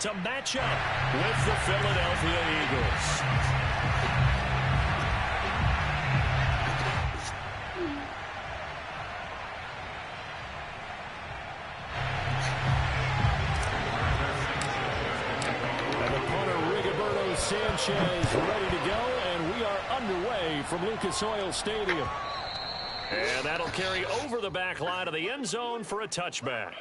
to match up with the Philadelphia Eagles. And the punter, Rigoberto Sanchez, ready to go, and we are underway from Lucas Oil Stadium. And that'll carry over the back line of the end zone for a touchback.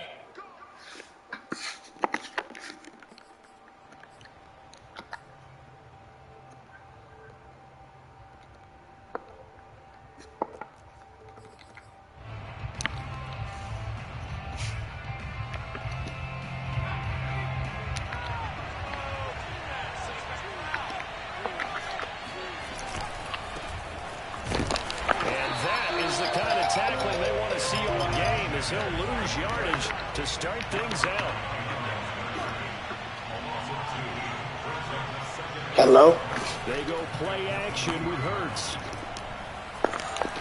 Tackling they want to see all game as he'll lose yardage to start things out. Hello? They go play action with Hurts.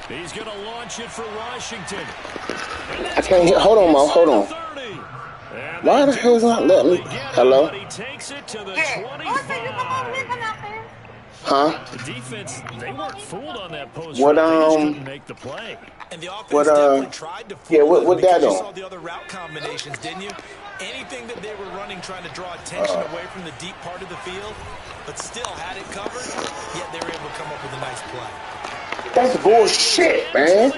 He's going to launch it for Washington. I can't hear. Hold on, Mo. Hold on. Why the hell is not letting me? Hello? He takes it to the 25. Huh? The defense, they weren't fooled on that post. What, they just couldn't make the play. And the offense definitely tried to fool yeah, what that you on? saw the other route combinations, didn't you? Anything that they were running trying to draw attention away from the deep part of the field, but still had it covered, yet they were able to come up with a nice play. That's bullshit, man.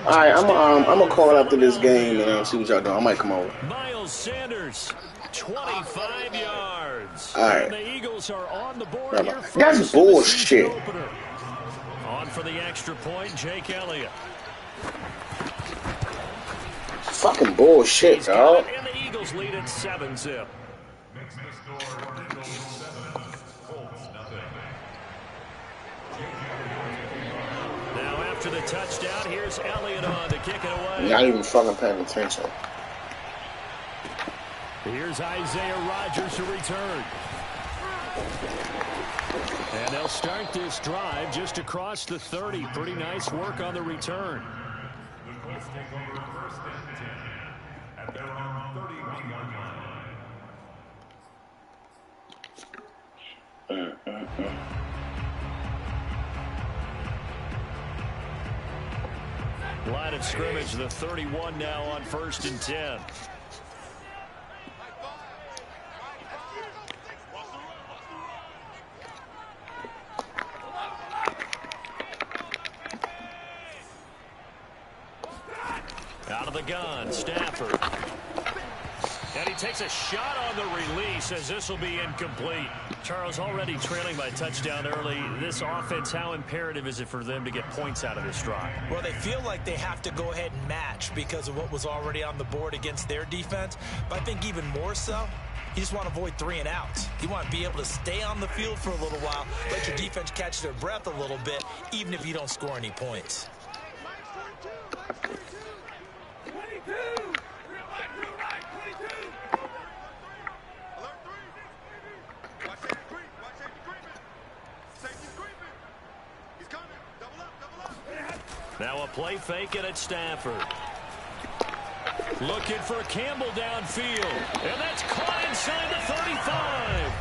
All right, I'm gonna call after this game and see what y'all doing. I might come over. Miles Sanders, 25 yards. All right. And the Eagles are on the board here. That's bullshit. On for the extra point, Jake Elliott. Fucking bullshit, dog. And the Eagles lead at 7-0. Now after the touchdown, here's Elliott on to kick it away. Not even fucking paying attention. Here's Isaiah Rodgers to return. And they'll start this drive just across the 30. Pretty nice work on the return. The Colts take over first and 10 at their own 31-yard line. Line of scrimmage, the 31 now on first and 10. Out of the gun, Stafford. And he takes a shot on the release as this will be incomplete. Charles, already trailing by touchdown early. This offense, how imperative is it for them to get points out of this drive? Well, they feel like they have to go ahead and match because of what was already on the board against their defense. But I think even more so, you just want to avoid 3 and outs. You want to be able to stay on the field for a little while, let your defense catch their breath a little bit, even if you don't score any points. Now a play fake it at Stafford. Looking for Campbell downfield. And that's caught inside the 35.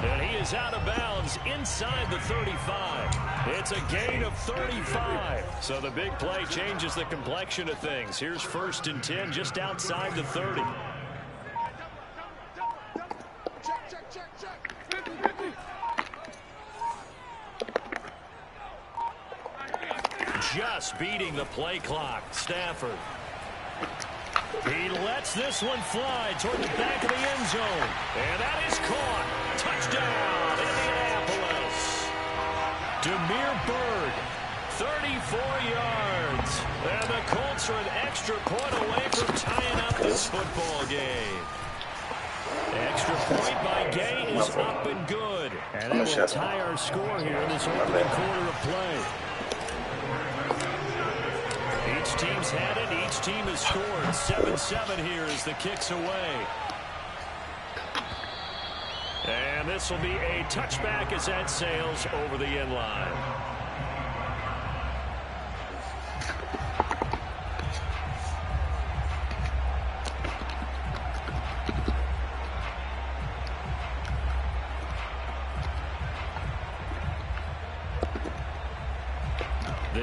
And he is out of bounds inside the 35. It's a gain of 35. So the big play changes the complexion of things. Here's first and 10 just outside the 30. Just beating the play clock. Stafford. He lets this one fly toward the back of the end zone. And that is caught. Touchdown, Indianapolis. Damiere Byrd, 34 yards. And the Colts are an extra point away from tying up this football game. Extra point by Gay is up and good. And that will tie our score here in this opening quarter of play. Each team's had it. Each team has scored. 7-7 here as the kick's away. And this will be a touchback as that sails over the end line.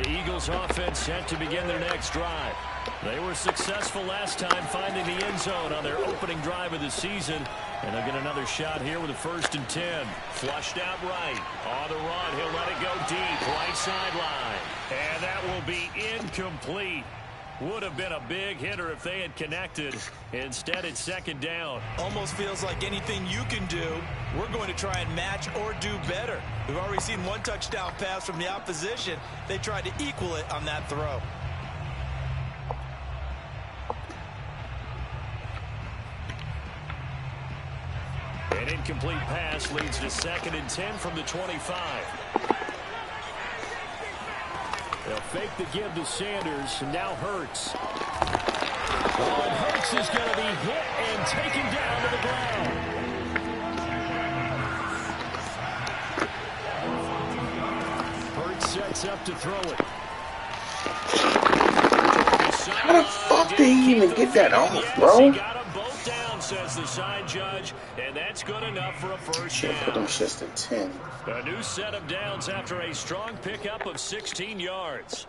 The Eagles offense set to begin their next drive. They were successful last time finding the end zone on their opening drive of the season. And they'll get another shot here with a 1st and 10. Flushed out right. On the run, he'll let it go deep. Right sideline. And that will be incomplete. Would have been a big hitter if they had connected. Instead, it's 2nd down. Almost feels like anything you can do, we're going to try and match or do better. We've already seen 1 touchdown pass from the opposition. They tried to equal it on that throw. An incomplete pass leads to 2nd and 10 from the 25. They'll fake the give to Sanders, and now Hurts. Oh, and Hurts is going to be hit and taken down to the ground. Hurts sets up to throw it. How the fuck did he even get that off, bro? Says the side judge, and that's good enough for a 1st down. Put them shits to 10. A new set of downs after a strong pickup of 16 yards.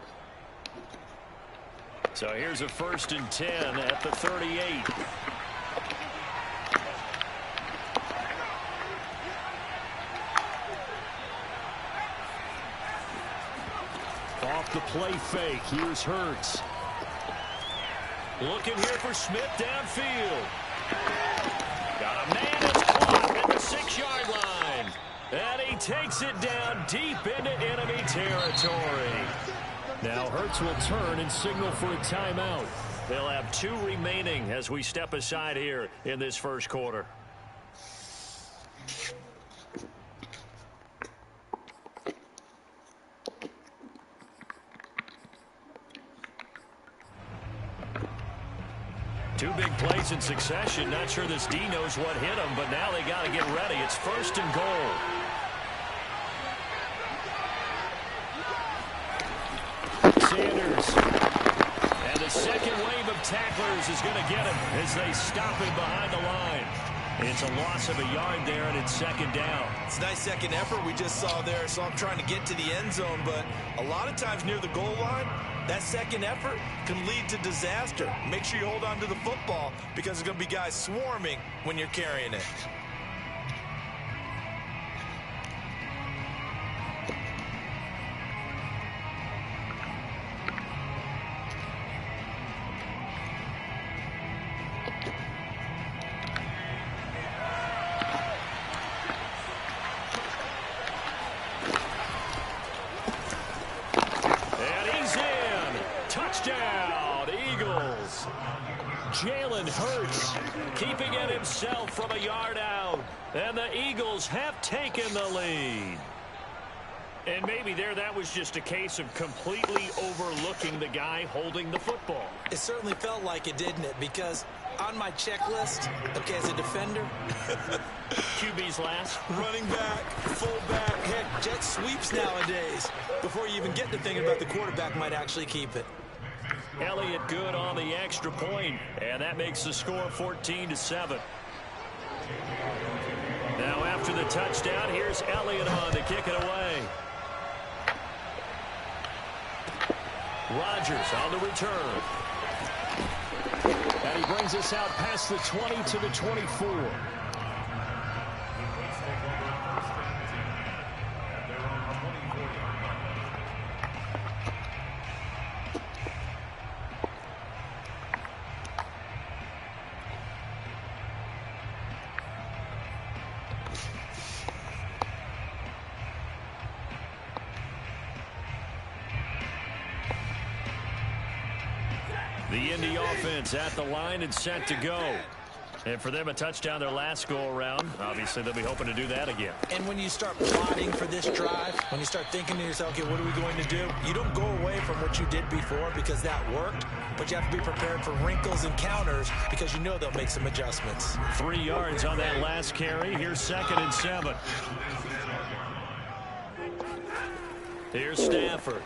So here's a 1st and 10 at the 38. Off the play fake, here's Hurts. Looking here for Smith downfield. Got a man that's caught at the 6-yard line. And he takes it down deep into enemy territory. Now Hurts will turn and signal for a timeout. They'll have 2 remaining as we step aside here in this 1st quarter. Two big plays in succession. Not sure this D knows what hit him, but now they got to get ready. It's 1st and goal. Sanders. And the second wave of tacklers is going to get him as they stop him behind the line. It's a loss of a yard there, and it's 2nd down. It's a nice second effort we just saw there. So I'm trying to get to the end zone, but a lot of times near the goal line, that second effort can lead to disaster. Make sure you hold on to the football because there's going to be guys swarming when you're carrying it. Jalen Hurts keeping it himself from a yard out. And the Eagles have taken the lead. And maybe there that was just a case of completely overlooking the guy holding the football. It certainly felt like it, didn't it? Because on my checklist, okay, as a defender, QB's last. Running back, fullback, heck, jet sweeps nowadays. Before you even get to thinking about the quarterback might actually keep it. Elliott good on the extra point, and that makes the score 14-7. Now after the touchdown, here's Elliott on to kick it away. Rodgers on the return. And he brings us out past the 20 to the 24. The Indy offense at the line and set to go. And for them, a touchdown their last go-around. Obviously, they'll be hoping to do that again. And when you start plotting for this drive, when you start thinking to yourself, okay, what are we going to do? You don't go away from what you did before because that worked, but you have to be prepared for wrinkles and counters because you know they'll make some adjustments. 3 yards on that last carry. Here's 2nd and 7. Here's Stafford.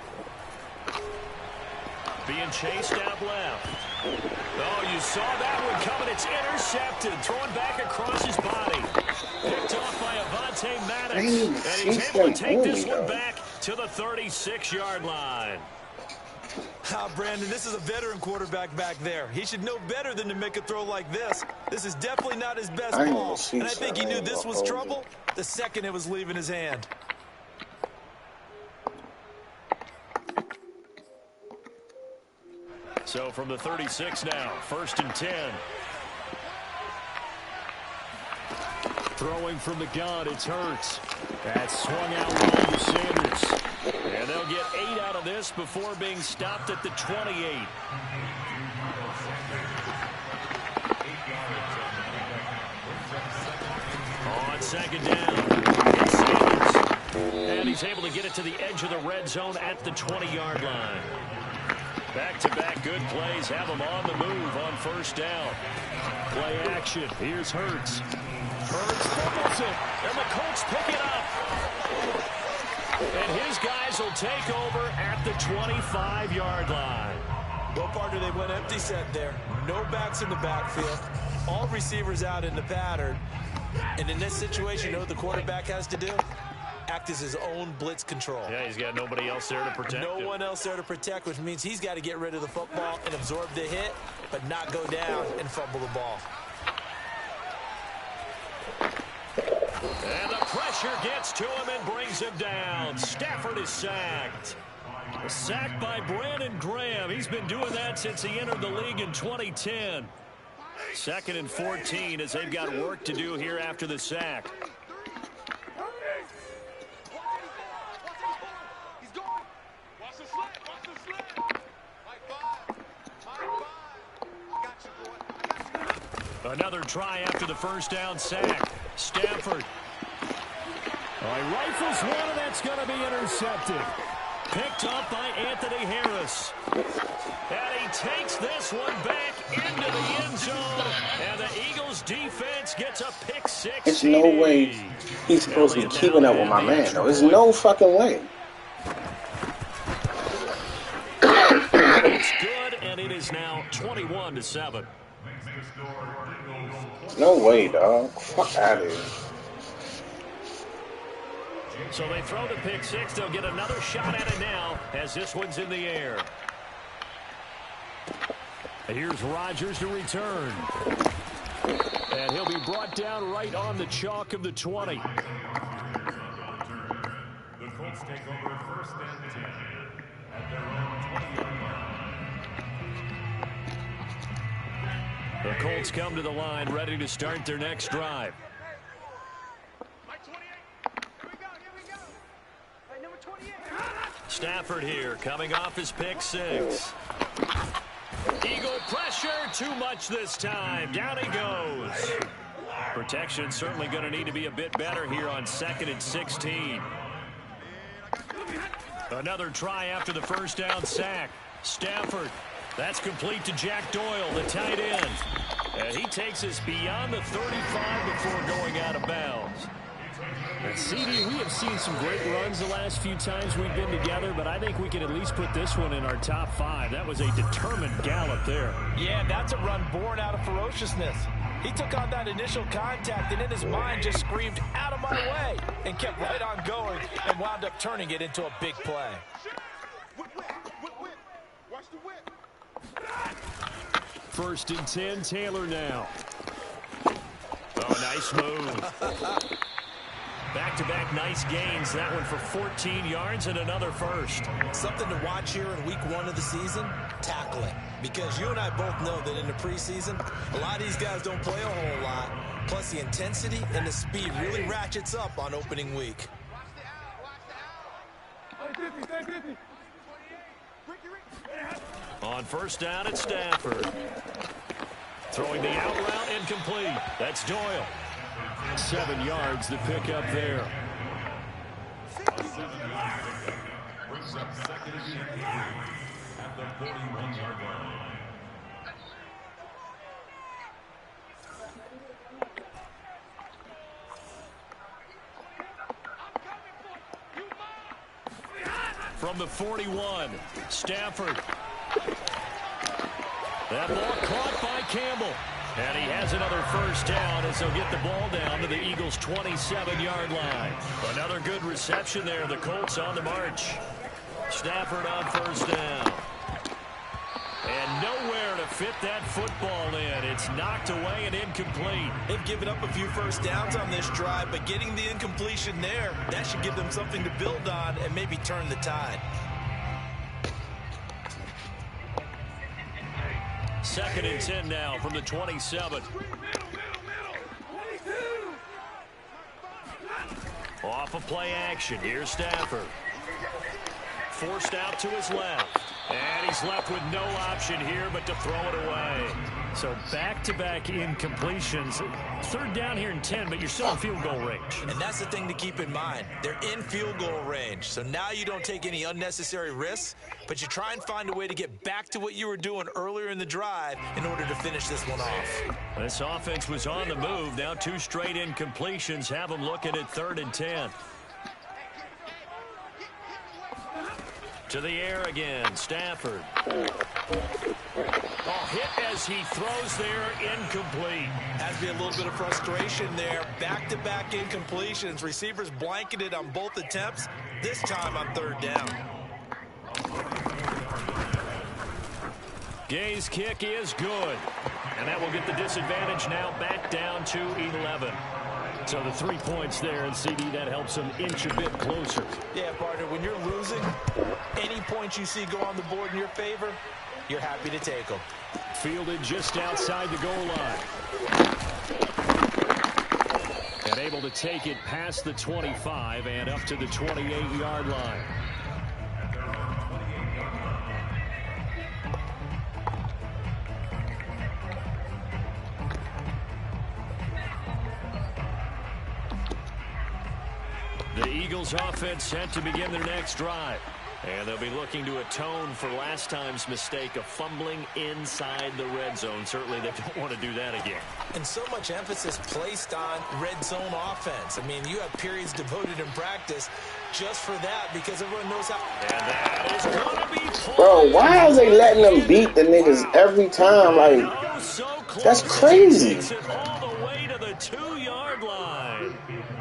Being chased out left. Oh, you saw that one coming. It's intercepted. Thrown back across his body. Picked off by Avonte Maddox. And he's able to take this one back to the 36-yard line. Brandon, this is a veteran quarterback back there. He should know better than to make a throw like this. This is definitely not his best ball. And I think he knew this was trouble the second it was leaving his hand. So from the 36 now, 1st and 10. Throwing from the gun, it's Hurts. That's swung out well to Sanders. And they'll get 8 out of this before being stopped at the 28. On 2nd down, it's Sanders. And he's able to get it to the edge of the red zone at the 20-yard line. Back-to-back good plays have him on the move on 1st down. Play action. Here's Hurts. Hurts fumbles it, and the Colts pick it up. And his guys will take over at the 25-yard line. Well, partner, they went empty set there. No backs in the backfield. All receivers out in the pattern. And in this situation, you know what the quarterback has to do? Act as his own blitz control. Yeah, he's got nobody else there to protect him. No one else there to protect, which means he's got to get rid of the football and absorb the hit, but not go down and fumble the ball. And the pressure gets to him and brings him down. Stafford is sacked. Sacked by Brandon Graham. He's been doing that since he entered the league in 2010. 2nd and 14 as they've got work to do here after the sack. Another try after the 1st down sack. Stafford. He rifles one, and that's going to be intercepted. Picked up by Anthony Harris. And he takes this one back into the end zone. And the Eagles defense gets a pick six. There's no way he's supposed to be keeping up with my man, though. There's no fucking way. It's good, and it is now 21-7. No way, dog. Fuck out of here. So they throw the pick six. They'll get another shot at it now as this one's in the air. Here's Rodgers to return. And he'll be brought down right on the chalk of the 20. The Colts take over 1st and 10 at their own 20-yard line. The Colts come to the line ready to start their next drive. Stafford here coming off his pick six. Eagle pressure, too much this time. Down he goes. Protection certainly going to need to be a bit better here on 2nd and 16. Another try after the 1st down sack. Stafford. That's complete to Jack Doyle, the tight end. And he takes us beyond the 35 before going out of bounds. And CD, we have seen some great runs the last few times we've been together, but I think we can at least put this one in our top 5. That was a determined gallop there. Yeah, that's a run born out of ferociousness. He took on that initial contact and in his mind just screamed, "Out of my way," and kept right on going and wound up turning it into a big play. Watch the whip. 1st and 10, Taylor now. Oh, nice move. Back-to-back nice gains. That one for 14 yards and another first. Something to watch here in week 1 of the season, tackling. Because you and I both know that in the preseason, a lot of these guys don't play a whole lot. Plus the intensity and the speed really ratchets up on opening week. On 1st down, it's Stafford. Throwing the out route incomplete. That's Doyle. 7 yards to pick up there. Brings up 2nd and 3 at the 41-yard line. From the 41, Stafford. That ball caught by Campbell. And he has another first down as they'll get the ball down to the Eagles' 27-yard line. Another good reception there. The Colts on the march. Stafford on first down. And nowhere to fit that football in. It's knocked away and incomplete. They've given up a few first downs on this drive, but getting the incompletion there, that should give them something to build on and maybe turn the tide. Second and 10 now from the 27. Off of play action. Here's Stafford. Forced out to his left. And he's left with no option here but to throw it away. So back-to-back incompletions. Third down here in 10, but you're still in field goal range. And that's the thing to keep in mind. They're in field goal range. So now you don't take any unnecessary risks, but you try and find a way to get back to what you were doing earlier in the drive in order to finish this one off. This offense was on the move. Now 2 straight incompletions have them looking at 3rd and 10. To the air again, Stafford. Hit as he throws there, incomplete. Has to be a little bit of frustration there. Back-to-back incompletions. Receivers blanketed on both attempts, this time on 3rd down. Gay's kick is good. And that will get the disadvantage now back down to 11. So the 3 points there, and CD, that helps them inch a bit closer. Yeah, partner, when you're losing, any points you see go on the board in your favor, you're happy to take them. Fielded just outside the goal line. And able to take it past the 25 and up to the 28-yard line. The Eagles offense set to begin their next drive. And they'll be looking to atone for last time's mistake of fumbling inside the red zone. Certainly they don't want to do that again. And so much emphasis placed on red zone offense. I mean, you have periods devoted in practice just for that because everyone knows how. And that is going to be pulled. Bro, why are they letting them beat the niggas every time? Like, that's crazy. Takes it all the way to the 2-yard line.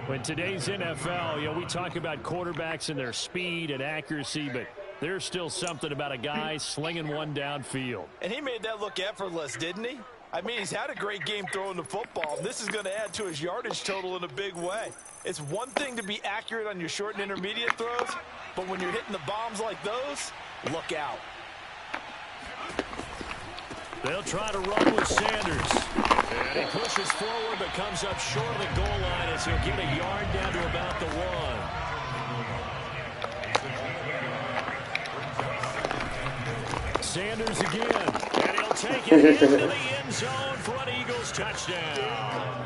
In today's NFL, we talk about quarterbacks and their speed and accuracy, but there's still something about a guy slinging one downfield. And he made that look effortless, didn't he? I mean, he's had a great game throwing the football. This is going to add to his yardage total in a big way. It's one thing to be accurate on your short and intermediate throws, but when you're hitting the bombs like those, look out. They'll try to run with Sanders. And he pushes forward but comes up short of the goal line as he'll get a yard down to about the 1. Sanders again. And he'll take it into the end zone for an Eagles touchdown.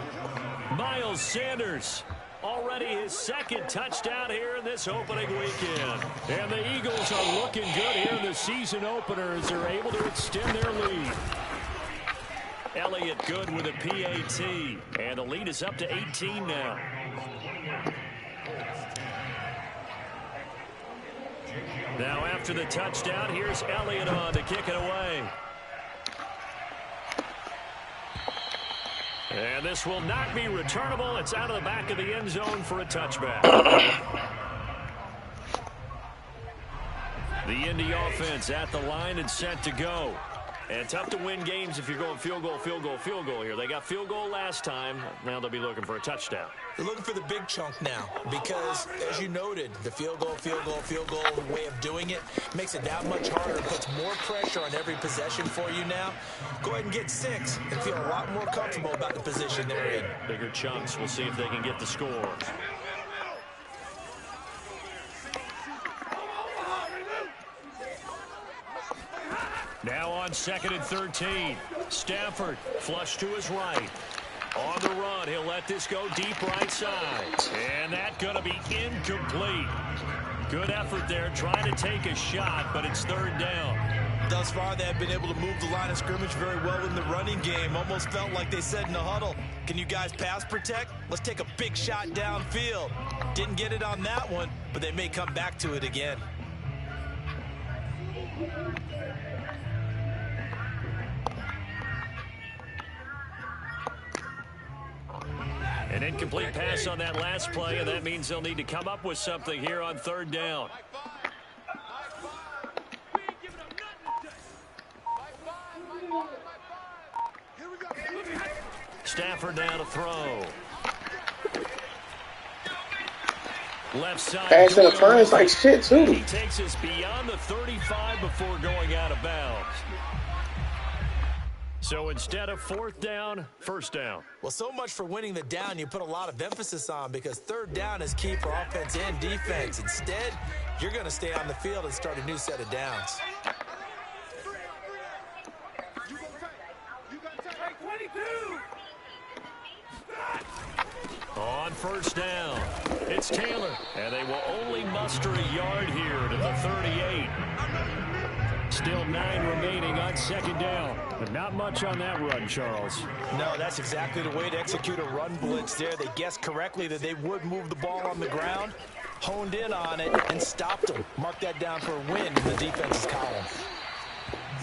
Miles Sanders. Already his 2nd touchdown here in this opening weekend. And the Eagles are looking good here in the season opener as they're able to extend their lead. Elliott good with a PAT. And the lead is up to 18 now. Now after the touchdown, here's Elliott on to kick it away. And this will not be returnable. It's out of the back of the end zone for a touchback. The Indy offense at the line and set to go. And tough to win games if you're going field goal, field goal, field goal here. They got field goal last time. Now they'll be looking for a touchdown. They're looking for the big chunk now because, as you noted, the field goal way of doing it makes it that much harder. It puts more pressure on every possession for you now. Go ahead and get 6 and feel a lot more comfortable about the position they're in. Bigger chunks. We'll see if they can get the score. Now on 2nd and 13. Stafford flush to his right. On the run, he'll let this go deep right side. And that's going to be incomplete. Good effort there, trying to take a shot, but it's 3rd down. Thus far, they have been able to move the line of scrimmage very well in the running game. Almost felt like they said in the huddle, can you guys pass protect? Let's take a big shot downfield. Didn't get it on that one, but they may come back to it again. An incomplete pass on that last play, and that means they'll need to come up with something here on third down. Stafford now to throw. Left side. Pass interference like shit, too. He takes us beyond the 35 before going out of bounds. So instead of fourth down, first down. Well, so much for winning the down you put a lot of emphasis on, because third down is key for offense and defense. Instead, you're going to stay on the field and start a new set of downs. On first down, it's Taylor, and they will only muster a yard here to the 38. Still 9 remaining on second down, but not much on that run, Charles. No, that's exactly the way to execute a run blitz there. They guessed correctly that they would move the ball on the ground, honed in on it, and stopped them. Mark that down for a win in the defense's column.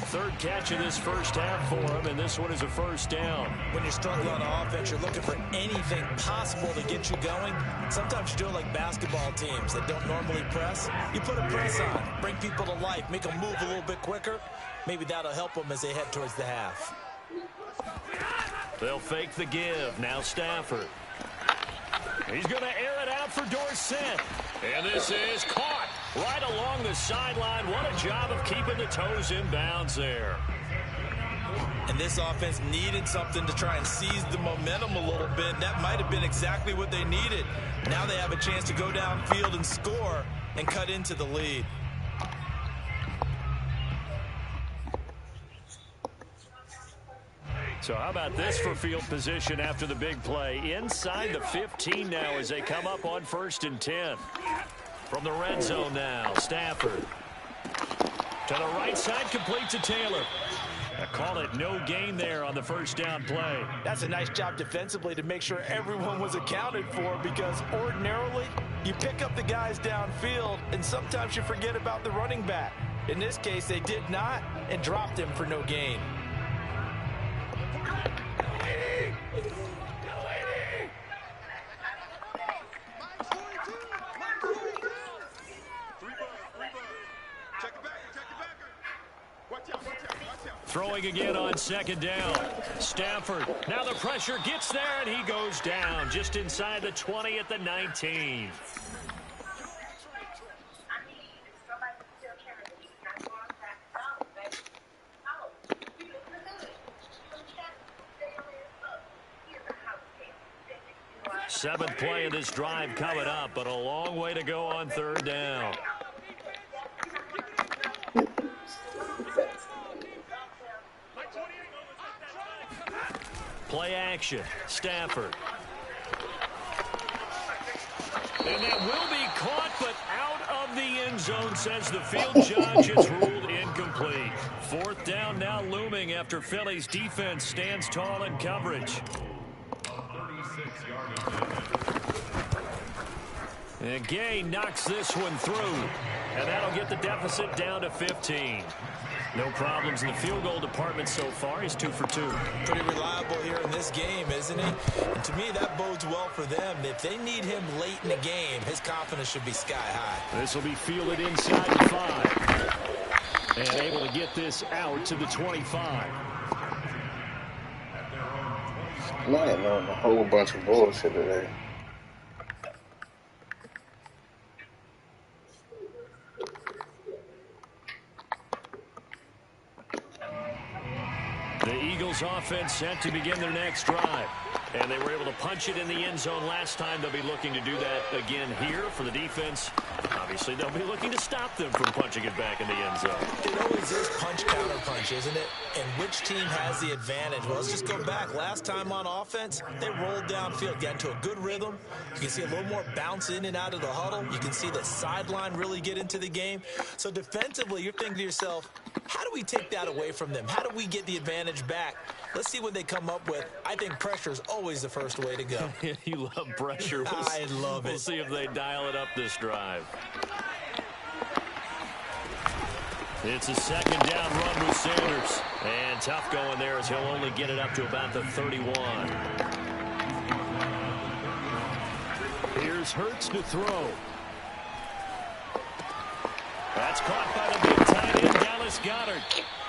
Third catch of this first half for him, and this one is a first down. When you're struggling on offense, you're looking for anything possible to get you going. Sometimes you do it like basketball teams that don't normally press. You put a press on, bring people to life, make them move a little bit quicker. Maybe that'll help them as they head towards the half. They'll fake the give. Now Stafford. He's going to air it out for Dorsett. And this is caught right along the sideline. What a job of keeping the toes in bounds there. And this offense needed something to try and seize the momentum a little bit. That might have been exactly what they needed. Now they have a chance to go downfield and score and cut into the lead. So how about this for field position after the big play? Inside the 15 now as they come up on 1st and 10. From the red zone now, Stafford. To the right side, complete to Taylor. I call it no gain there on the first down play. That's a nice job defensively to make sure everyone was accounted for, because ordinarily you pick up the guys downfield and sometimes you forget about the running back. In this case, they did not and dropped him for no gain. Throwing again on second down. Stafford. Now the pressure gets there, and he goes down just inside the 20 at the 19. Seventh play of this drive coming up, but a long way to go on third down. Play action. Stafford. And that will be caught, but out of the end zone, says the field judge. It's ruled incomplete. Fourth down now looming after Philly's defense stands tall in coverage. And Gay knocks this one through, and that'll get the deficit down to 15. No problems in the field goal department so far. He's 2 for 2. Pretty reliable here in this game, isn't he? And to me, that bodes well for them. If they need him late in the game, his confidence should be sky high. This will be fielded inside the 5. And able to get this out to the 25. I might have learned a whole bunch of bullshit today. The Eagles offense set to begin their next drive. And they were able to punch it in the end zone last time. They'll be looking to do that again here for the defense. Obviously, they'll be looking to stop them from punching it back in the end zone. It always is punch-counter-punch, isn't it? And which team has the advantage? Well, let's just go back. Last time on offense, they rolled downfield, got into a good rhythm. You can see a little more bounce in and out of the huddle. You can see the sideline really get into the game. So defensively, you're thinking to yourself, how do we take that away from them? How do we get the advantage back? Let's see what they come up with. I think pressure is always the first way to go. You love pressure. I love it. We'll see if they dial it up this drive. It's a second down run with Sanders. And tough going there as he'll only get it up to about the 31. Here's Hurts to throw. That's caught by the big tight end, Dallas Goedert.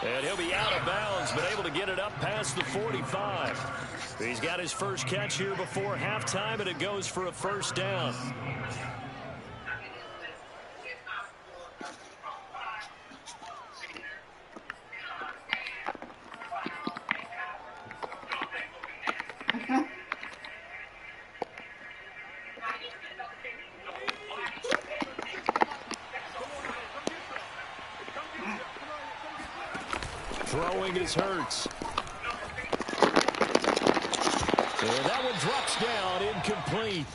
And he'll be out of bounds, but able to get it up past the 45. He's got his first catch here before halftime, and it goes for a first down. Throwing is Hurts. And that one drops down, incomplete.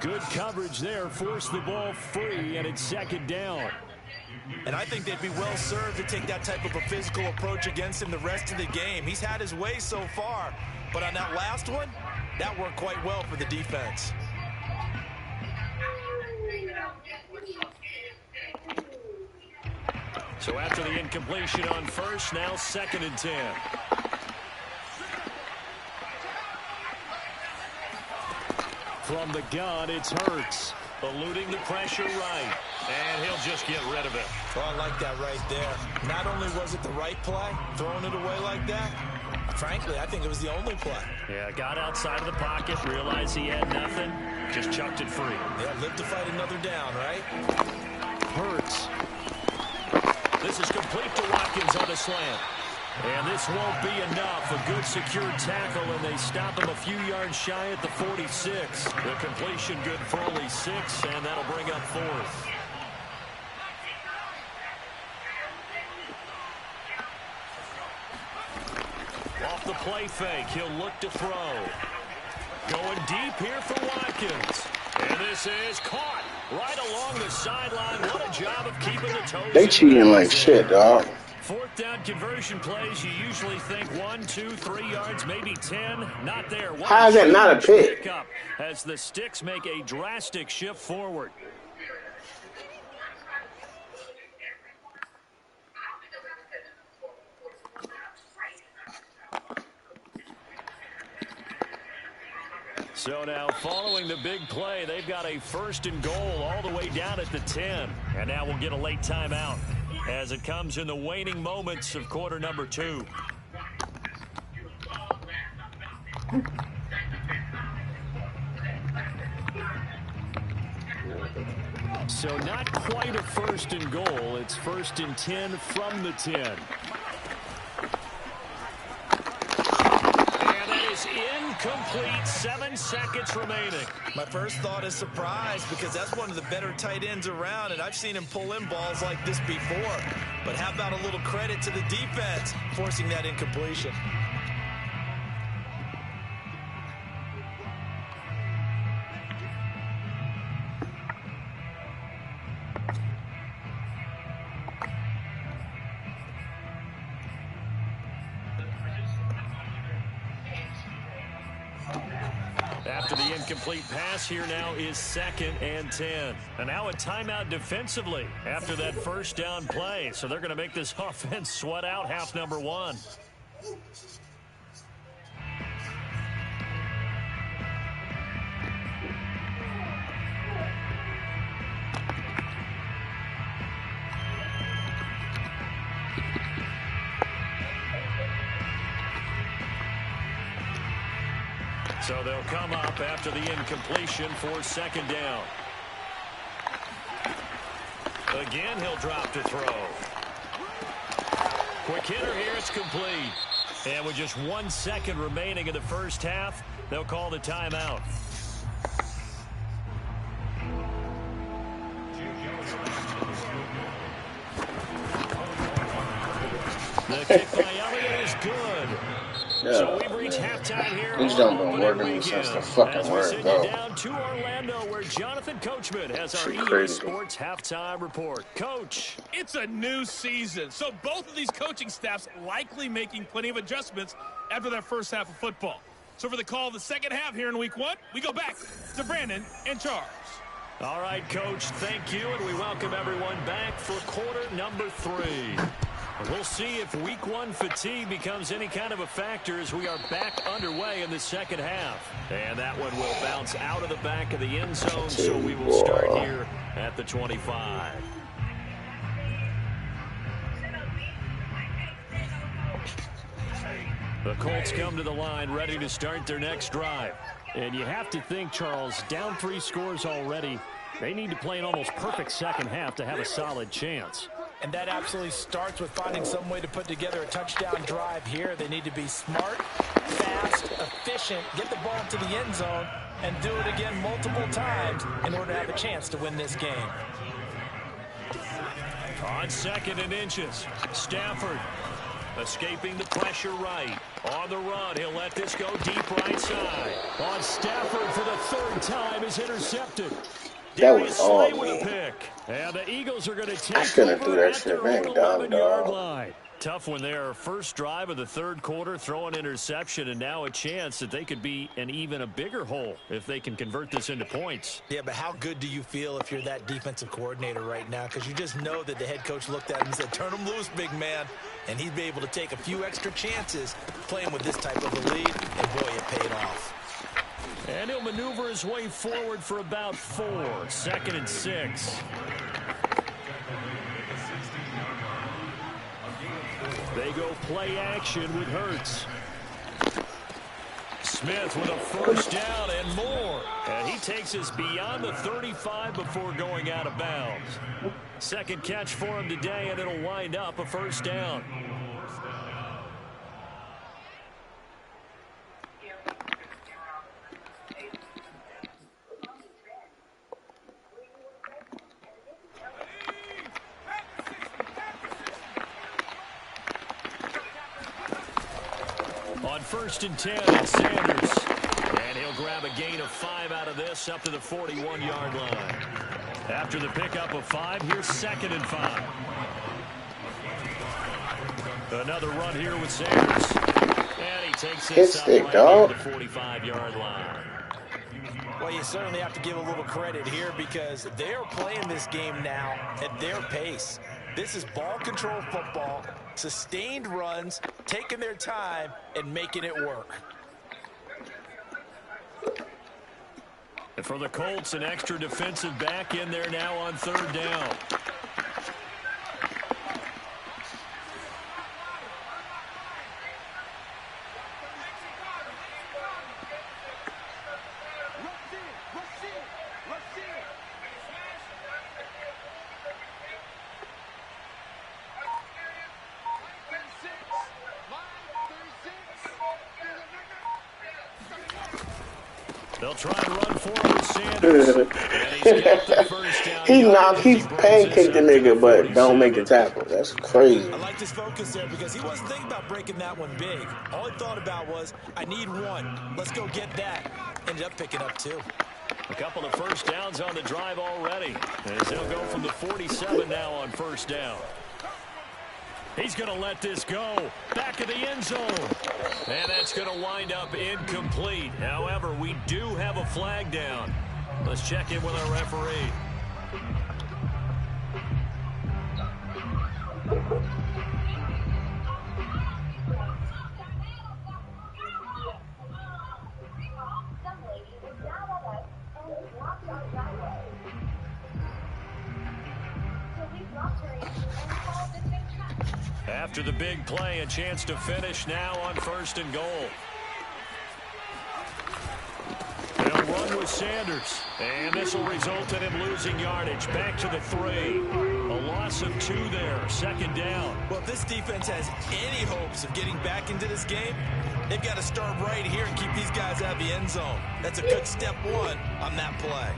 Good coverage there, forced the ball free, and it's second down. And I think they'd be well served to take that type of a physical approach against him the rest of the game. He's had his way so far, but on that last one, that worked quite well for the defense. So after the incompletion on first, now 2nd and 10. From the gun, it's Hurts. Eluding the pressure right. And he'll just get rid of it. Oh, I like that right there. Not only was it the right play, throwing it away like that, frankly, I think it was the only play. Yeah, got outside of the pocket, realized he had nothing, just chucked it free. Yeah, live to fight another down, right? Hurts. This is complete to Watkins on the slant. And this won't be enough. A good secure tackle, and they stop him a few yards shy at the 46. The completion good for only 6, and that'll bring up 4th. Off the play fake, he'll look to throw. Going deep here for Watkins. And this is caught right along the sideline. What a job of keeping the toes. They cheating like shit, dog. 4th down conversion plays, you usually think 1, 2, 3 yards, maybe 10. Not there. How is that not a pick? Up as the Sticks make a drastic shift forward. So now following the big play, they've got a 1st and goal all the way down at the 10. And now we'll get a late timeout as it comes in the waning moments of quarter number 2. So not quite a 1st and goal. It's 1st and 10 from the 10. Incomplete, 7 seconds remaining. My first thought is surprise because that's one of the better tight ends around, and I've seen him pull in balls like this before. But how about a little credit to the defense forcing that incompletion? After the incomplete pass, here now is 2nd and 10. And now a timeout defensively after that 1st down play. So they're going to make this offense sweat out half number 1. So they'll come up after the incompletion for 2nd down. Again, he'll drop to throw. Quick hitter here, it's complete. And with just 1 second remaining in the first half, they'll call the timeout. The kick by Elliott is good. Yeah. So we've reached halftime here. These don't been working since the fucking word go. Down to Orlando, where Jonathan Coachman has our EA Sports halftime report. Coach, it's a new season, so both of these coaching staffs likely making plenty of adjustments after that first half of football. So for the call of the second half here in week 1, we go back to Brandon and Charles. All right, Coach, thank you, and we welcome everyone back for quarter number 3. We'll see if week one fatigue becomes any kind of a factor as we are back underway in the second half. And that one will bounce out of the back of the end zone, so we will start here at the 25. The Colts come to the line ready to start their next drive. And you have to think, Charles, down 3 scores already. They need to play an almost perfect second half to have a solid chance. And that absolutely starts with finding some way to put together a touchdown drive here. They need to be smart, fast, efficient, get the ball to the end zone, and do it again multiple times in order to have a chance to win this game. On 2nd and inches, Stafford escaping the pressure right. On the run, he'll let this go deep right side. On Stafford for the 3rd time is intercepted. That was all with me. a pick. And the Eagles are going to take I shouldn't have over threw that at shit, their man. own Dumb 11-yard dog. line. Tough one there. First drive of the 3rd quarter, throw an interception, and now a chance that they could be in even a bigger hole if they can convert this into points. Yeah, but how good do you feel if you're that defensive coordinator right now? Because you just know that the head coach looked at him and said, turn him loose, big man. And he'd be able to take a few extra chances playing with this type of a lead, and boy, it paid off. And he'll maneuver his way forward for about 4. 2nd and 6. They go play action with Hurts. Smith with a 1st down and more. And he takes us beyond the 35 before going out of bounds. 2nd catch for him today, and it'll wind up a 1st down. On 1st and 10, it's Sanders. And he'll grab a gain of 5 out of this up to the 41-yard line. After the pickup of 5, here's 2nd and 5. Another run here with Sanders. And he takes this up right near the 45-yard line. Well, you certainly have to give a little credit here because they're playing this game now at their pace. This is ball control football, sustained runs, taking their time, and making it work. And for the Colts, an extra defensive back in there now on 3rd down. They'll try and run for him with Sanders. And he's got the 1st down. He pancaked the nigga, but don't make the tackle. That's crazy. I like his focus there because he wasn't thinking about breaking that one big. All he thought about was, I need 1. Let's go get that. Ended up picking up 2. A couple of 1st downs on the drive already. As they'll go from the 47 now on 1st down. He's going to let this go. Back of the end zone. And that's going to wind up incomplete. However, we do have a flag down. Let's check in with our referee. After the big play, a chance to finish now on 1st and goal. They'll run with Sanders, and this will result in him losing yardage. Back to the 3. A loss of 2 there, 2nd down. Well, if this defense has any hopes of getting back into this game, they've got to start right here and keep these guys out of the end zone. That's a good step 1 on that play.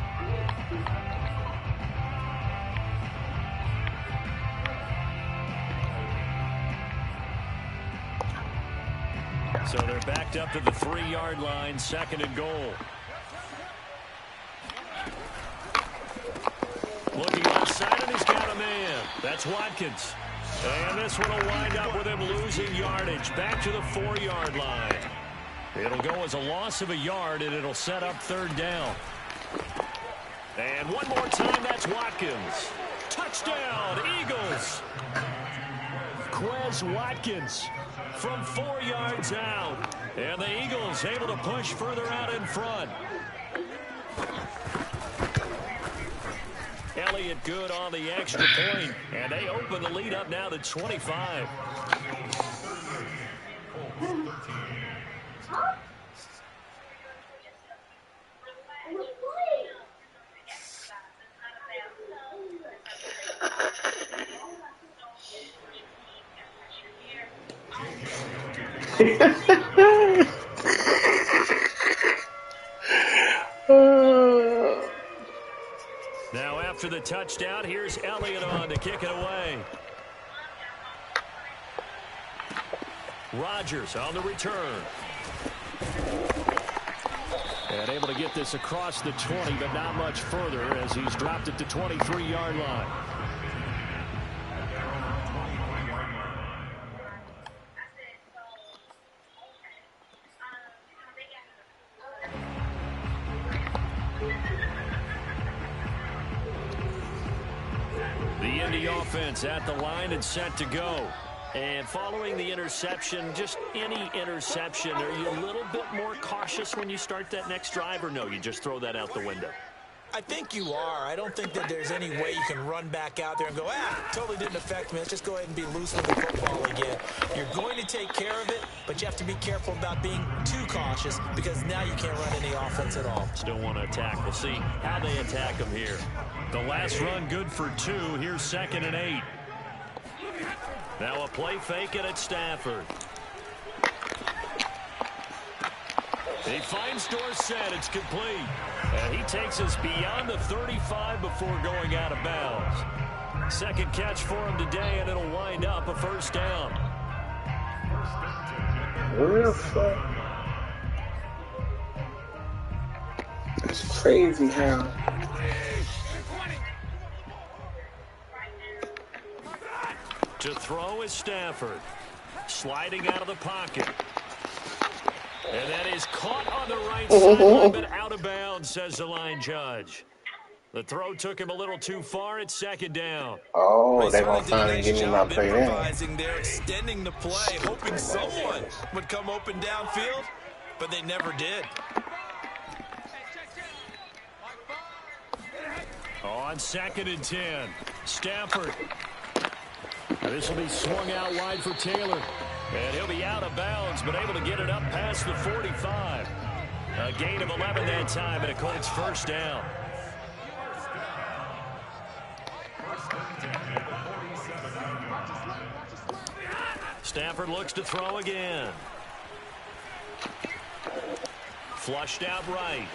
So they're backed up to the 3-yard line, 2nd and goal. Looking outside, and he's got a man. That's Watkins. And this one will wind up with him losing yardage. Back to the 4-yard line. It'll go as a loss of a yard, and it'll set up 3rd down. And one more time, that's Watkins. Touchdown, Eagles. Quez Watkins from 4 yards out. And the Eagles able to push further out in front. Elliott good on the extra point, and they open the lead up now to 25. Now after the touchdown, here's Elliott on to kick it away. Rodgers on the return. And able to get this across the 20, but not much further as he's dropped it to 23-yard line. The Indy offense at the line and set to go. And following the interception, just any interception, are you a little bit more cautious when you start that next drive, or no, you just throw that out the window? I think you are. I don't think that there's any way you can run back out there and go, totally didn't affect me. Let's just go ahead and be loose with the football again. You're going to take care of it, but you have to be careful about being too cautious because now you can't run any offense at all. Still want to attack. We'll see how they attack them here. The last run good for 2. Here's 2nd and 8. Now a play fake it at Stafford. He finds Dorsett. It's complete. And he takes us beyond the 35 before going out of bounds. Second catch for him today, and it'll wind up a first down. That's crazy how. To throw is Stafford. Sliding out of the pocket. And that is caught on the right sideline, but out of bounds, says the line judge. The throw took him a little too far. It's 2nd down. Oh, they're going to finally give me my play in. They're extending the play, hoping someone would come open downfield, but they never did. On 2nd and 10, Stafford. This will be swung out wide for Taylor. And he'll be out of bounds, but able to get it up past the 45. A gain of 11 that time, and a Colts first down. Stafford looks to throw again. Flushed out right.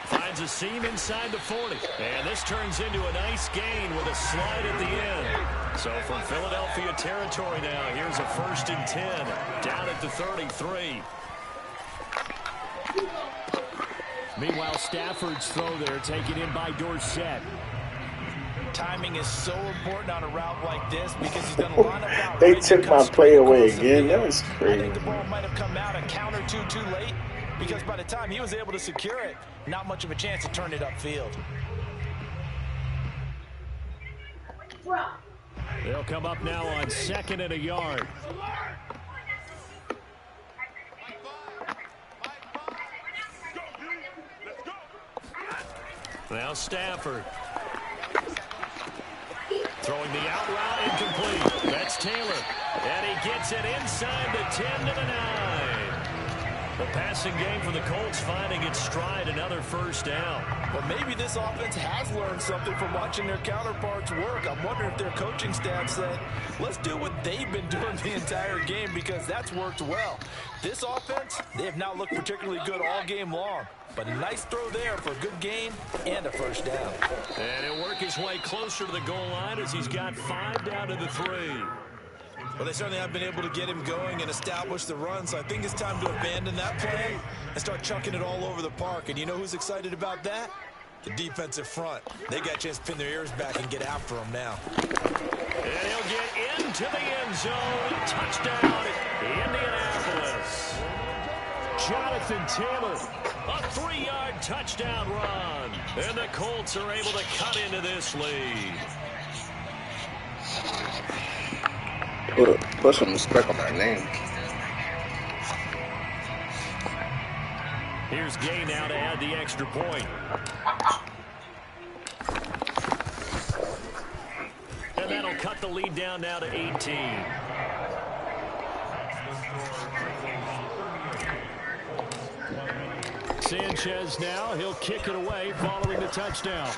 Finds a seam inside the 40. And this turns into a nice gain with a slide at the end. So from Philadelphia territory now, here's a 1st and 10 down at the 33. Meanwhile, Stafford's throw there taken in by Dorsett. Timing is so important on a route like this because he's done a lot of route. They took my play away again. That was crazy. I think the ball might have come out a count or two too late because by the time he was able to secure it, not much of a chance to turn it upfield. They'll come up now on 2nd and a yard. Now Stafford. Throwing the out route incomplete. That's Taylor. And he gets it inside the 10 to the 9. The passing game for the Colts finding its stride, another first down. Well, maybe this offense has learned something from watching their counterparts work. I'm wondering if their coaching staff said, let's do what they've been doing the entire game because that's worked well. This offense, they have not looked particularly good all game long. But a nice throw there for a good gain and a first down. And he'll work his way closer to the goal line as he's got 5 down to the 3. Well, they certainly have been able to get him going and establish the run, so I think it's time to abandon that plan and start chucking it all over the park. And you know who's excited about that? The defensive front. They got a chance to pin their ears back and get after him now. And he'll get into the end zone. Touchdown, Indianapolis. Jonathan Taylor, a 3-yard touchdown run. And the Colts are able to cut into this lead. Put some respect on my name. Here's Gay now to add the extra point. And that'll cut the lead down now to 18. Sanchez now, he'll kick it away following the touchdown.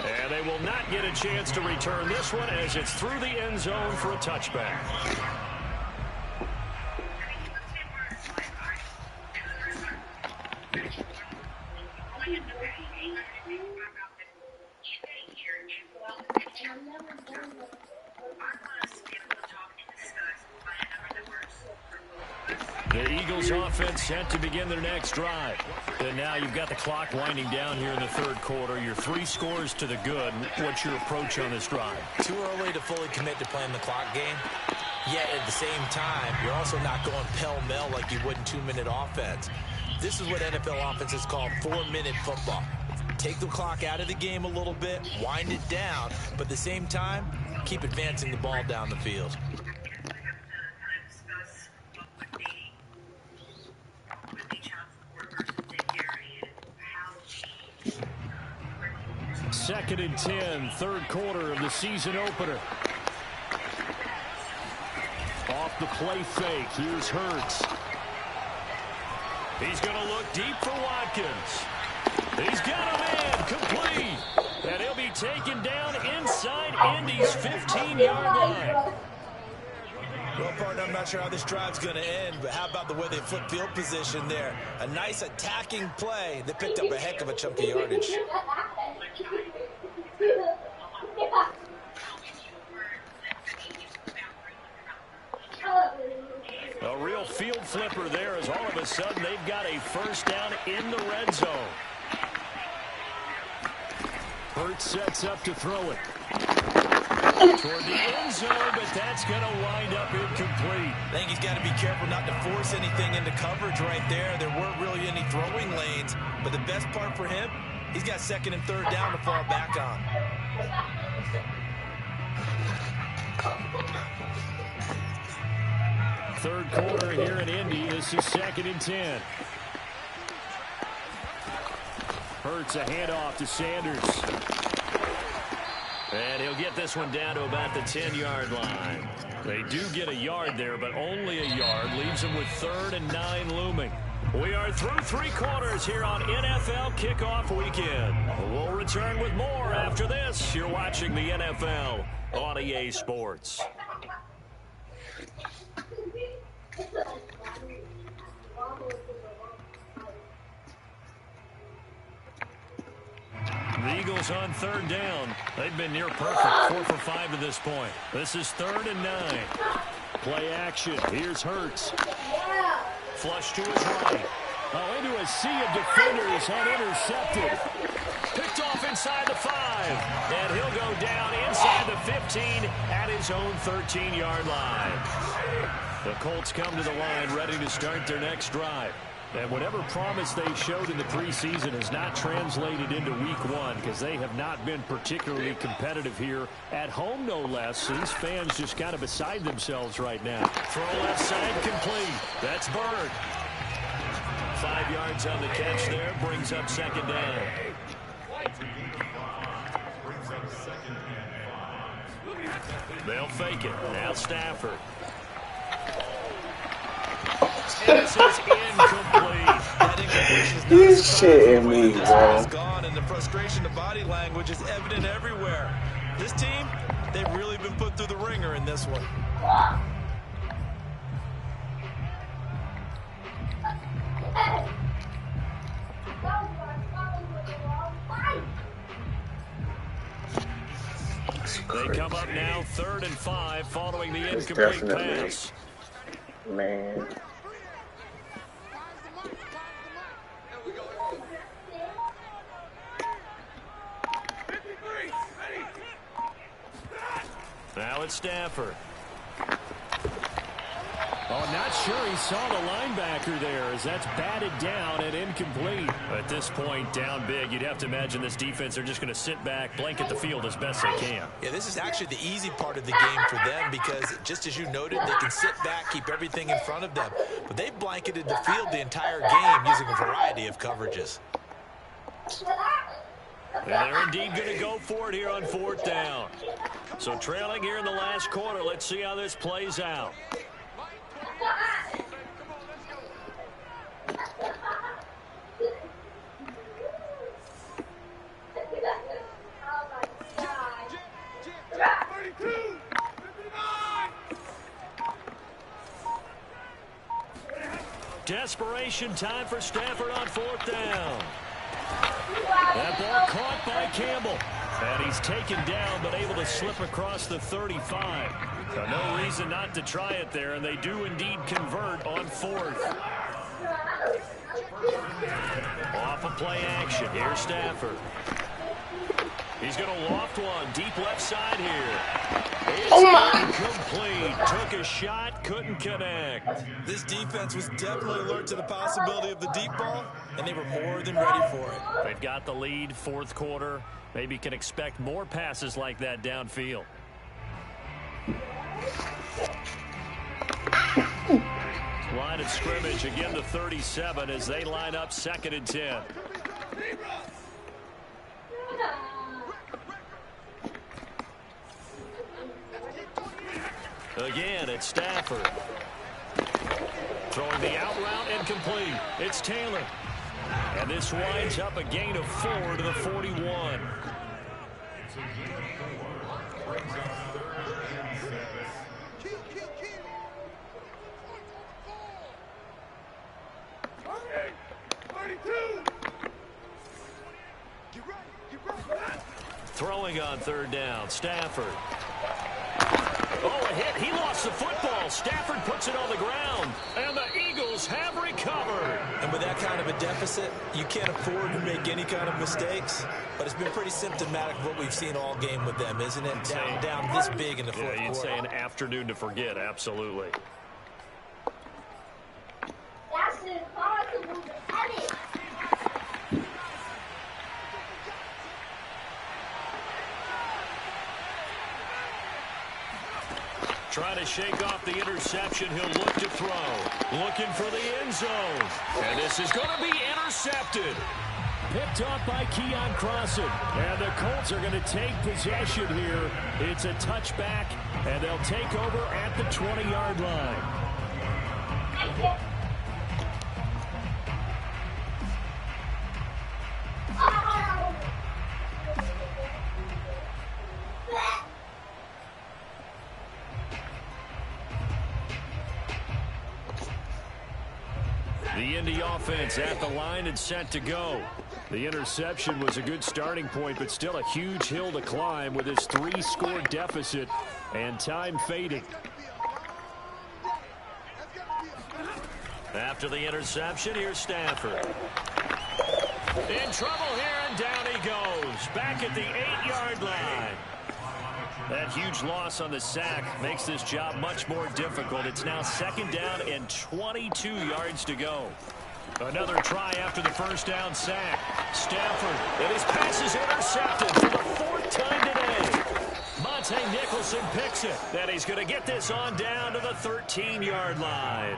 And they will not get a chance to return this one as it's through the end zone for a touchback. The Eagles offense set to begin their next drive. And now you've got the clock winding down here in the third quarter. Your 3 scores to the good. What's your approach on this drive? Too early to fully commit to playing the clock game. Yet at the same time, you're also not going pell-mell like you would in 2-minute offense. This is what NFL offenses call 4-minute football. Take the clock out of the game a little bit, wind it down, but at the same time, keep advancing the ball down the field. Second and 10, third quarter of the season opener. Off the play fake, here's Hurts. He's going to look deep for Watkins. He's got a man complete. And he'll be taken down inside Indy's 15-yard line. Well, partner, I'm not sure how this drive's going to end, but how about the way they flip field position there? A nice attacking play that picked up a heck of a chunk of yardage. A real field flipper there as all of a sudden they've got a first down in the red zone. Hurts sets up to throw it. Toward the end zone, but that's going to wind up incomplete. I think he's got to be careful not to force anything into coverage right there. There weren't really any throwing lanes, but the best part for him, he's got second and third down to fall back on. Third quarter here in Indy. This is second and 10. Hurts a handoff to Sanders. And he'll get this one down to about the 10-yard line. They do get a yard there, but only a yard. Leaves them with 3rd and 9 looming. We are through 3 quarters here on NFL Kickoff Weekend. We'll return with more after this. You're watching the NFL on EA Sports. The Eagles on 3rd down. They've been near perfect, 4 for 5 to this point. This is 3rd and 9. Play action. Here's Hurts. Flush to his right. Oh, into a sea of defenders, unintercepted. Picked off inside the 5. And he'll go down inside the 15 at his own 13-yard line. The Colts come to the line ready to start their next drive. And whatever promise they showed in the preseason has not translated into week 1 because they have not been particularly competitive here at home, no less. So these fans just kind of beside themselves right now. Throw left side complete. That's Bird. 5 yards on the catch there. Brings up second down. They'll fake it. Now Stafford. This is incomplete. He's shitting me, bro. Gone, and the frustration, the body language is evident everywhere. This team, they've really been put through the ringer in this one. They come up now 3rd and 5 following the incomplete pass. Man. Now it's Stafford. Oh, not sure he saw the linebacker there as that's batted down and incomplete. At this point, down big, you'd have to imagine this defense are just going to sit back, blanket the field as best they can. Yeah, this is actually the easy part of the game for them because, just as you noted, they can sit back, keep everything in front of them. But they've blanketed the field the entire game using a variety of coverages. And they're indeed going to go for it here on 4th down. So trailing here in the last quarter, let's see how this plays out. Desperation time for Stafford on 4th down. That ball caught by Campbell. And he's taken down, but able to slip across the 35. So no reason not to try it there, and they do indeed convert on 4th. Off of play action. Here's Stafford. He's going to loft one. Deep left side here. It's incomplete. Took a shot, couldn't connect. This defense was definitely alert to the possibility of the deep ball, and they were more than ready for it. They've got the lead, 4th quarter. Maybe can expect more passes like that downfield. Line of scrimmage, again the 37 as they line up 2nd and 10. Again, it's Stafford. Throwing the out route incomplete. It's Taylor. And this winds up a gain of 4 to the 41. Throwing on 3rd down, Stafford. Oh, a hit. He lost the football. Stafford puts it on the ground. And the Eagles have recovered. And with that kind of a deficit, you can't afford to make any kind of mistakes. But it's been pretty symptomatic of what we've seen all game with them, isn't it? Down this big in the 4th quarter. You'd say an afternoon to forget, absolutely. That's impossible to edit. Trying to shake off the interception. He'll look to throw. Looking for the end zone. And this is going to be intercepted. Picked off by Keon Crossan. And the Colts are going to take possession here. It's a touchback, and they'll take over at the 20-yard line. The Indy offense at the line and set to go. The interception was a good starting point, but still a huge hill to climb with his 3-score deficit and time fading. After the interception, here's Stafford. In trouble here, and down he goes. Back at the 8-yard line. That huge loss on the sack makes this job much more difficult. It's now 2nd down and 22 yards to go. Another try after the 1st down sack. Stafford, and his pass is intercepted for the 4th time today. Monte Nicholson picks it. Then he's going to get this on down to the 13-yard line.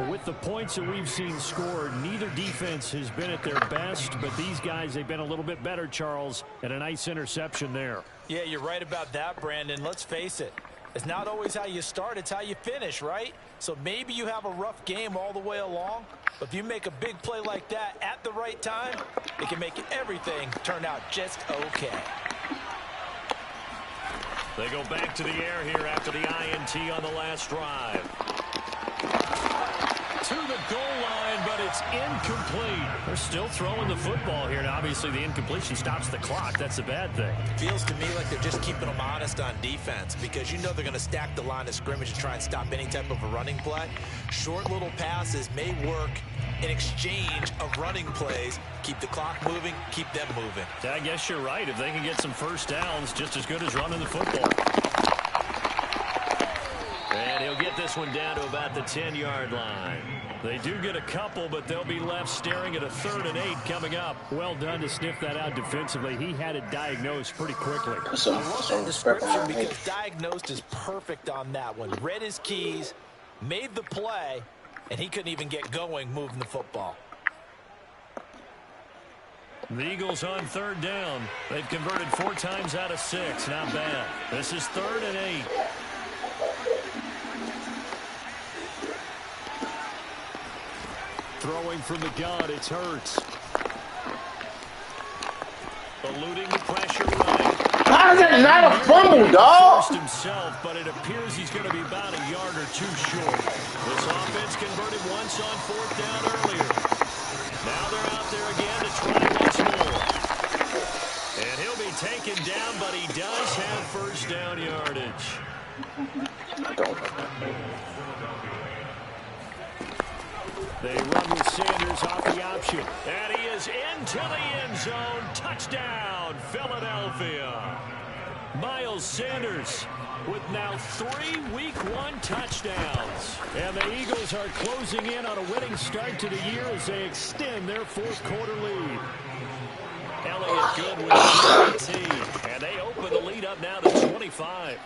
With the points that we've seen scored, neither defense has been at their best, but these guys, they've been a little bit better, Charles, and a nice interception there. Yeah, you're right about that, Brandon. Let's face it. It's not always how you start, it's how you finish, right? So maybe you have a rough game all the way along, but if you make a big play like that at the right time, it can make everything turn out just okay. They go back to the air here after the INT on the last drive. To the goal line, but it's incomplete. They're still throwing the football here, and obviously the incompletion stops the clock. That's a bad thing. Feels to me like they're just keeping them honest on defense because you know they're going to stack the line of scrimmage and try and stop any type of a running play. Short little passes may work in exchange of running plays. Keep the clock moving, keep them moving. I guess you're right. If they can get some 1st downs, just as good as running the football. And he'll get this one down to about the 10-yard line. They do get a couple, but they'll be left staring at a 3rd and 8 coming up. Well done to sniff that out defensively. He had it diagnosed pretty quickly. Some respect on Description my because diagnosed is perfect on that one. Read his keys, made the play, and he couldn't even get going moving the football. The Eagles on 3rd down. They've converted 4 times out of 6. Not bad. This is 3rd and 8. Throwing from the gun, it's Hurts. Eluding the pressure right. How is that not a fumble, dog? Forced himself, but it appears he's going to be about a yard or 2 short. This offense converted once on 4th down earlier. Now they're out there again to try once more. And he'll be taken down, but he does have 1st down yardage. They run with Sanders off the option. And he is into the end zone. Touchdown, Philadelphia. Miles Sanders with now 3 Week 1 touchdowns. And the Eagles are closing in on a winning start to the year as they extend their 4th quarter lead. Elliott good with 18. And they open the lead up now to 25.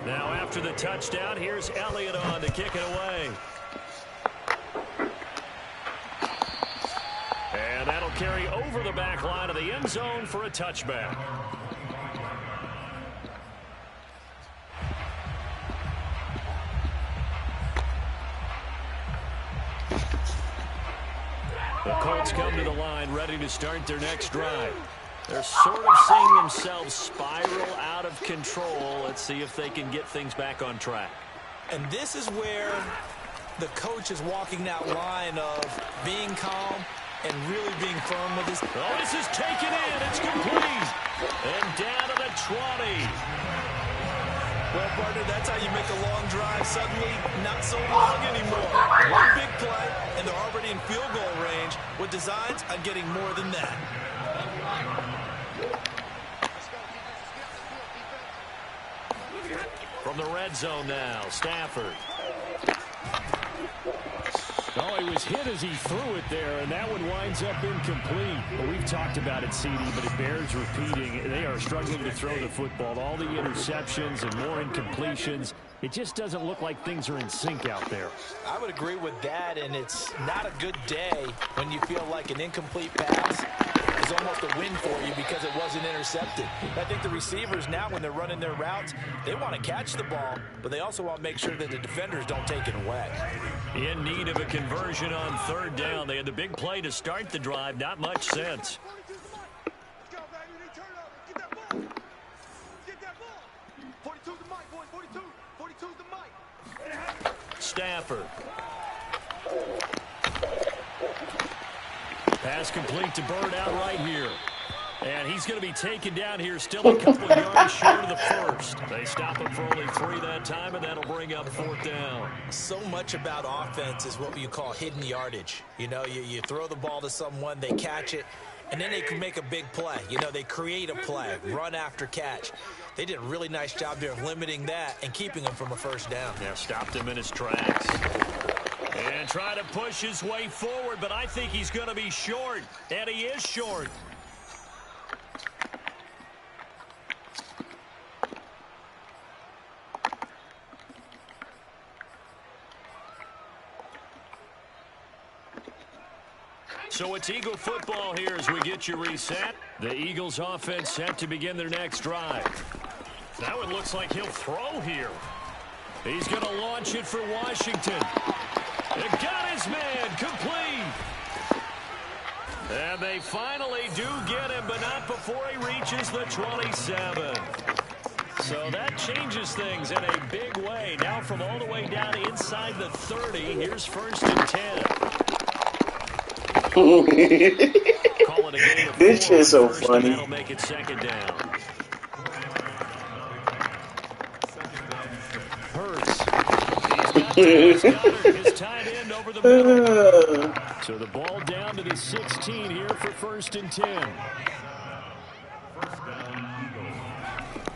Now after the touchdown, here's Elliott on to kick it away. And that'll carry over the back line of the end zone for a touchback. The Colts come to the line ready to start their next drive. They're sort of seeing themselves spiral out of control. Let's see if they can get things back on track. And this is where the coach is walking that line of being calm and really being firm with his... Oh, this is taken in. It's complete. And down to the 20. Well, partner, that's how you make a long drive suddenly not so long anymore. One big play, and they're already in field goal range with designs on getting more than that. From the red zone now, Stafford. Oh, he was hit as he threw it there, and that one winds up incomplete. Well, we've talked about it, CD, but it bears repeating. They are struggling to throw the football. All the interceptions and more incompletions. It just doesn't look like things are in sync out there. I would agree with that, and it's not a good day when you feel like an incomplete pass is almost a win for you because it wasn't intercepted. I think the receivers now, when they're running their routes, they want to catch the ball, but they also want to make sure that the defenders don't take it away. In need of a conversion on 3rd down. They had the big play to start the drive. Not much sense. Stafford. Pass complete to Bird out right here. And he's going to be taken down here, still a couple yards short of the 1st. They stop him for only 3 that time, and that'll bring up 4th down. So much about offense is what you call hidden yardage. You know, you throw the ball to someone, they catch it, and then they can make a big play. You know, they create a play, run after catch. They did a really nice job there of limiting that and keeping him from a 1st down. Yeah, stopped him in his tracks. And try to push his way forward, but I think he's going to be short. And he is short. So it's Eagle football here as we get you reset. The Eagles offense set to begin their next drive. Now it looks like he'll throw here. He's going to launch it for Washington. It got his man complete. And they finally do get him, but not before he reaches the 27. So that changes things in a big way. Now from all the way down inside the 30, here's 1st and 10. Call it a game of 4. This shit's so funny. That'll make it 2nd down. Hurts. He's got Dallas Goedert, his tight end, over the middle. So the ball down to the 16 here for 1st and 10.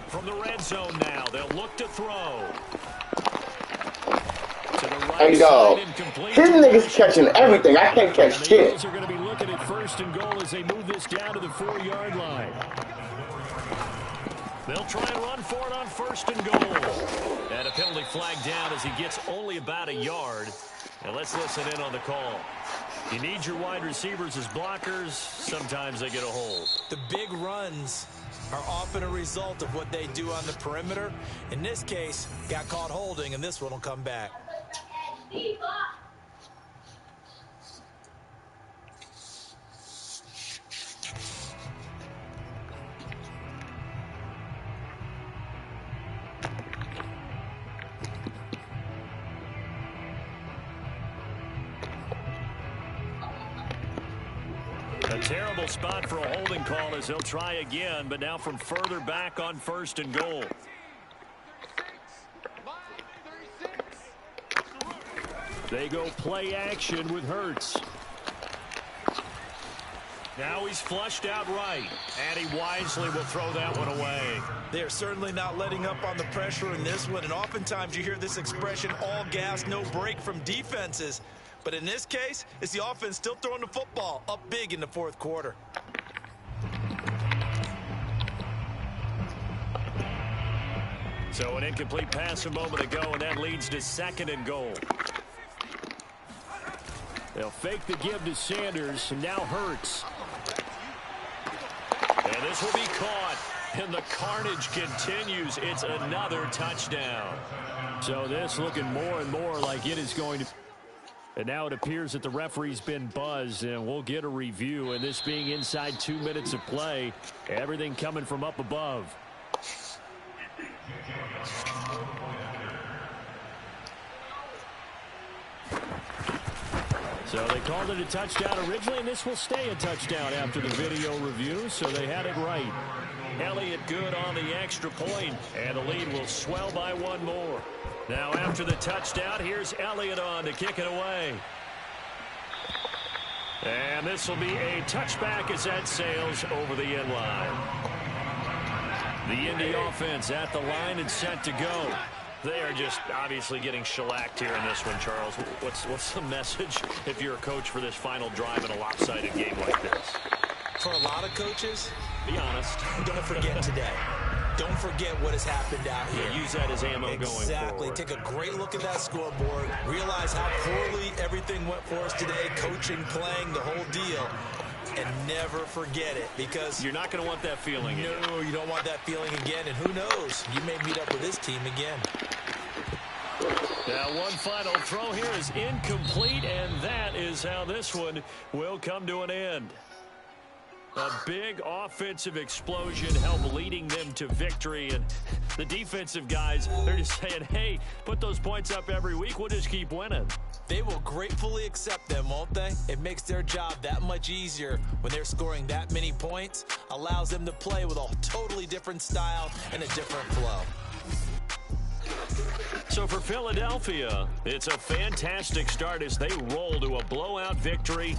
From the red zone now, they'll look to throw. To the right Hey, dog. side, incomplete. His niggas catching everything. I can't catch The shit. Eagles are going to be looking at 1st and goal as they move this down to the 4-yard line. They'll try and run for it on 1st and goal. And a penalty flag down as he gets only about a yard. And let's listen in on the call. You need your wide receivers as blockers. Sometimes they get a hold. The big runs are often a result of what they do on the perimeter. In this case, got caught holding, and this one will come back. A terrible spot for a holding call as they'll try again, but now from further back on 1st and goal. They go play action with Hurts. Now he's flushed out right, and he wisely will throw that one away. They're certainly not letting up on the pressure in this one, and oftentimes you hear this expression, all gas, no break, from defenses. But in this case, it's the offense still throwing the football up big in the 4th quarter. So an incomplete pass a moment ago, and that leads to 2nd and goal. They'll fake the give to Sanders, and now Hurts. And this will be caught, and the carnage continues. It's another touchdown. So this looking more and more like it is going to... And now it appears that the referee's been buzzed, and we'll get a review. And this being inside 2 minutes of play, everything coming from up above. So they called it a touchdown originally, and this will stay a touchdown after the video review, so they had it right. Elliott good on the extra point, and the lead will swell by one more. Now after the touchdown, here's Elliott on to kick it away. And this will be a touchback as that sails over the end line. The Indy offense at the line and set to go. They are just obviously getting shellacked here in this one, Charles. What's the message if you're a coach for this final drive in a lopsided game like this? For a lot of coaches, be honest. Don't forget today. Don't forget what has happened out here. Yeah, use that as ammo going forward. Exactly. Take a great look at that scoreboard. Realize how poorly everything went for us today. Coaching, playing, the whole deal. And never forget it, because you're not going to want that feeling again. No, you don't want that feeling again. And who knows? You may meet up with this team again. Now one final throw here is incomplete, and that is how this one will come to an end. A big offensive explosion helped leading them to victory, and the defensive guys, they're just saying, hey, put those points up every week, we'll just keep winning. They will gratefully accept them, won't they? It makes their job that much easier when they're scoring that many points, allows them to play with a totally different style and a different flow. So for Philadelphia, it's a fantastic start as they roll to a blowout victory.